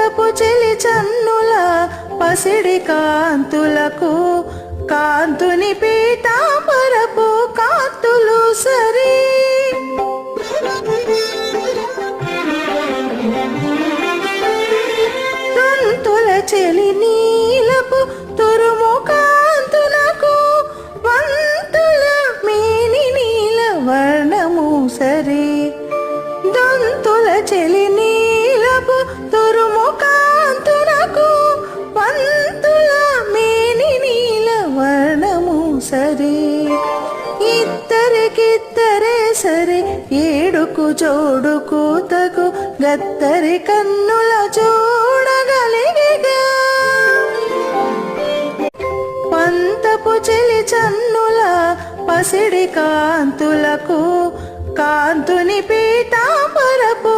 పంతపు చెలి చన్నుల పసిడి కాంతులకు కాంతుని పీతాంబరపు కాంతులు సరి. తంతుల చెలి నీలపు తురుము కాంతునకు వంతుల మేని నీల వర్ణము సరి. దంతుల చెలి నీలపు తురుము కాంతునకు వంతుల మేని నీల వర్ణము సరి. ఇద్దరికిద్దరే సరి ఏడుకు జోడుకు తగు గద్దరి కన్నుల చూడగలిగగా. పంతపు చెలి చన్నుల పసిడి కాంతులకు కాంతుని పీతాంబరపు